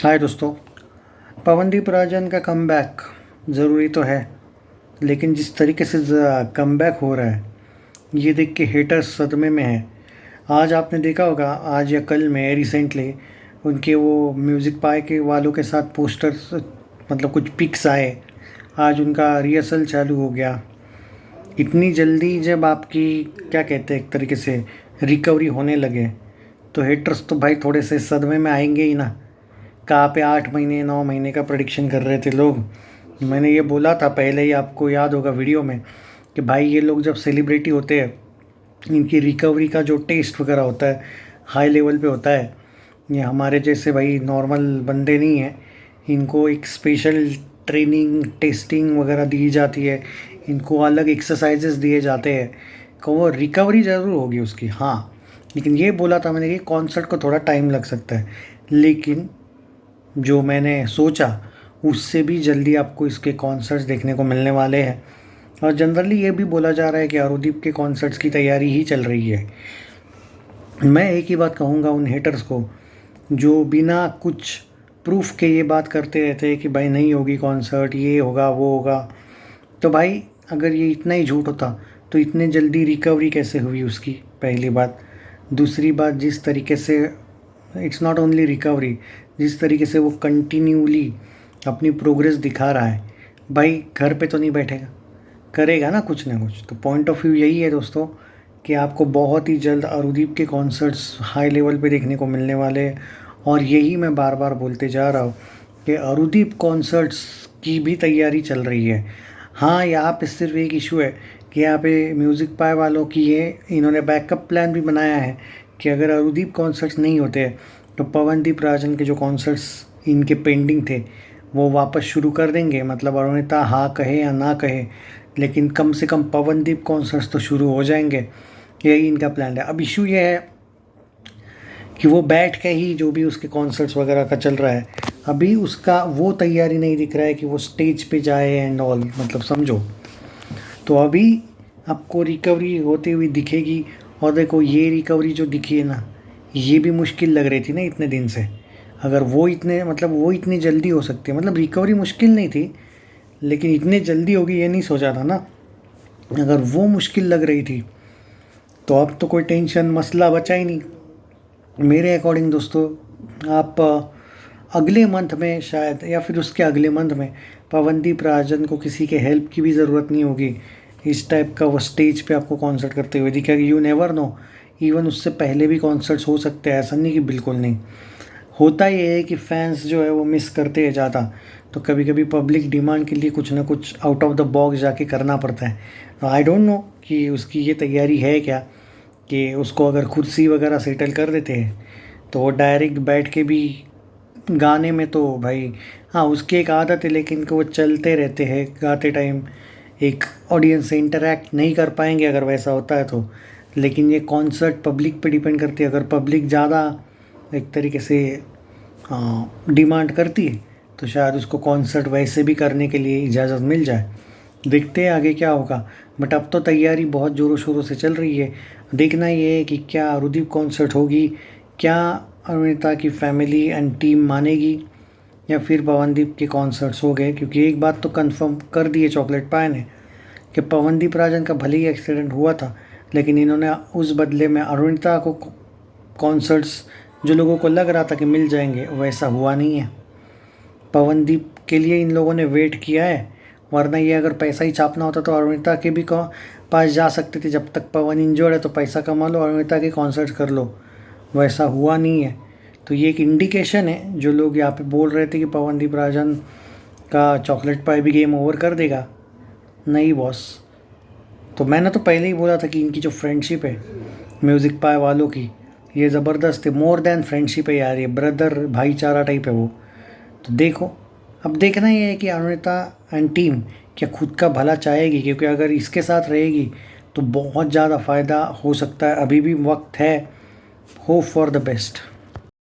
हाय दोस्तों। पवनदीप राजन का कमबैक ज़रूरी तो है, लेकिन जिस तरीके से कमबैक हो रहा है ये देख के हेटर्स सदमे में है। आज आपने देखा होगा, आज या कल में रिसेंटली उनके वो म्यूज़िक पाए के वालों के साथ पोस्टर्स, मतलब कुछ पिक्स आए। आज उनका रिहर्सल चालू हो गया। इतनी जल्दी जब आपकी क्या कहते हैं, एक तरीके से रिकवरी होने लगे तो हेटर्स तो भाई थोड़े से सदमे में आएंगे ही ना। कहाँ पे 8 महीने 9 महीने का प्रेडिक्शन कर रहे थे लोग। मैंने ये बोला था पहले ही, आपको याद होगा वीडियो में, कि भाई ये लोग जब सेलिब्रिटी होते हैं इनकी रिकवरी का जो टेस्ट वगैरह होता है हाई लेवल पे होता है। ये हमारे जैसे भाई नॉर्मल बंदे नहीं हैं, इनको एक स्पेशल ट्रेनिंग टेस्टिंग वगैरह दी जाती है, इनको अलग एक्सरसाइजेस दिए जाते हैं, तो वो रिकवरी ज़रूर होगी उसकी। हाँ, लेकिन ये बोला था मैंने कि कॉन्सर्ट को थोड़ा टाइम लग सकता है, लेकिन जो मैंने सोचा उससे भी जल्दी आपको इसके कॉन्सर्ट्स देखने को मिलने वाले हैं। और जनरली ये भी बोला जा रहा है कि अरुदीप के कॉन्सर्ट्स की तैयारी ही चल रही है। मैं एक ही बात कहूँगा उन हेटर्स को जो बिना कुछ प्रूफ के ये बात करते रहते हैं कि भाई नहीं होगी कॉन्सर्ट, ये होगा वो होगा। तो भाई अगर ये इतना ही झूठ होता तो इतने जल्दी रिकवरी कैसे हुई उसकी, पहली बात। दूसरी बात, जिस तरीके से इट्स नॉट ओनली रिकवरी, जिस तरीके से वो कंटिन्यूली अपनी प्रोग्रेस दिखा रहा है, भाई घर पे तो नहीं बैठेगा, करेगा ना कुछ ना कुछ। तो पॉइंट ऑफ व्यू यही है दोस्तों कि आपको बहुत ही जल्द अरुदीप के कॉन्सर्ट्स हाई लेवल पे देखने को मिलने वाले हैं। और यही मैं बार बार बोलते जा रहा हूँ कि अरुदीप कॉन्सर्ट्स की भी तैयारी चल रही है। हाँ, यहाँ पे सिर्फ एक इशू है कि यहाँ पे म्यूज़िक पाए वालों की ये इन्होंने बैकअप प्लान भी बनाया है कि अगर अरुदीप कॉन्सर्ट्स नहीं होते तो पवनदीप राजन के जो कॉन्सर्ट्स इनके पेंडिंग थे वो वापस शुरू कर देंगे। मतलब अरुणिता हाँ कहे या ना कहे, लेकिन कम से कम पवनदीप कॉन्सर्ट्स तो शुरू हो जाएंगे, यही इनका प्लान है। अब इशू ये है कि वो बैठ के ही जो भी उसके कॉन्सर्ट्स वगैरह का चल रहा है, अभी उसका वो तैयारी नहीं दिख रहा है कि वो स्टेज पे जाए एंड ऑल, मतलब समझो। तो अभी आपको रिकवरी होती हुई दिखेगी। और देखो, ये रिकवरी जो दिखी है ना, ये भी मुश्किल लग रही थी ना इतने दिन से। अगर वो इतने, मतलब वो इतनी जल्दी हो सकती है, मतलब रिकवरी मुश्किल नहीं थी लेकिन इतने जल्दी होगी ये नहीं सोचा था ना। अगर वो मुश्किल लग रही थी तो अब तो कोई टेंशन मसला बचा ही नहीं मेरे अकॉर्डिंग दोस्तों। आप अगले मंथ में शायद, या फिर उसके अगले मंथ में, पवनदीप राजन को किसी के हेल्प की भी ज़रूरत नहीं होगी। इस टाइप का वो स्टेज पे आपको कॉन्सर्ट करते हुए दिखेगा। यू नेवर नो, इवन उससे पहले भी कॉन्सर्ट्स हो सकते हैं, ऐसा नहीं कि बिल्कुल नहीं। होता ये है कि फैंस जो है वो मिस करते हैं ज़्यादा, तो कभी कभी पब्लिक डिमांड के लिए कुछ ना कुछ आउट ऑफ द बॉक्स जाके करना पड़ता है। आई डोंट नो कि उसकी ये तैयारी है क्या, कि उसको अगर कुर्सी वगैरह सेटल कर देते हैं तो वो डायरेक्ट बैठ के भी गाने में, तो भाई हाँ उसकी एक आदत है, लेकिन कि वो चलते रहते हैं गाते टाइम, एक ऑडियंस से इंटरेक्ट नहीं कर पाएंगे अगर वैसा होता है तो। लेकिन ये कॉन्सर्ट पब्लिक पे डिपेंड करती है। अगर पब्लिक ज़्यादा एक तरीके से डिमांड करती है तो शायद उसको कॉन्सर्ट वैसे भी करने के लिए इजाज़त मिल जाए। देखते हैं आगे क्या होगा। बट अब तो तैयारी बहुत ज़ोरों शोरों से चल रही है। देखना ये है कि क्या अरुदीप कॉन्सर्ट होगी, क्या अरुणिता की फैमिली एंड टीम मानेगी, या फिर पवनदीप के कॉन्सर्ट्स हो गए। क्योंकि एक बात तो कंफर्म कर दी है चॉकलेट पाए ने कि पवनदीप राजन का भले ही एक्सीडेंट हुआ था, लेकिन इन्होंने उस बदले में अरुणिता को कॉन्सर्ट्स जो लोगों को लग रहा था कि मिल जाएंगे, वैसा हुआ नहीं है। पवनदीप के लिए इन लोगों ने वेट किया है, वरना ये अगर पैसा ही छापना होता तो अरुणिता के भी पास जा सकते थे। जब तक पवन इंजर्ड है तो पैसा कमा लो, अरुणिता के कॉन्सर्ट कर लो, वैसा हुआ नहीं है। तो ये एक इंडिकेशन है, जो लोग यहाँ पे बोल रहे थे कि पवनदीप राजन का चॉकलेट पाई भी गेम ओवर कर देगा, नहीं बॉस। तो मैंने तो पहले ही बोला था कि इनकी जो फ्रेंडशिप है म्यूज़िक पाए वालों की, ये ज़बरदस्त है, मोर देन फ्रेंडशिप है यार, ये ब्रदर भाईचारा टाइप है वो। तो देखो, अब देखना ये है कि अरुणिता एंड टीम क्या खुद का भला चाहेगी, क्योंकि अगर इसके साथ रहेगी तो बहुत ज़्यादा फ़ायदा हो सकता है। अभी भी वक्त है, होप फॉर द बेस्ट।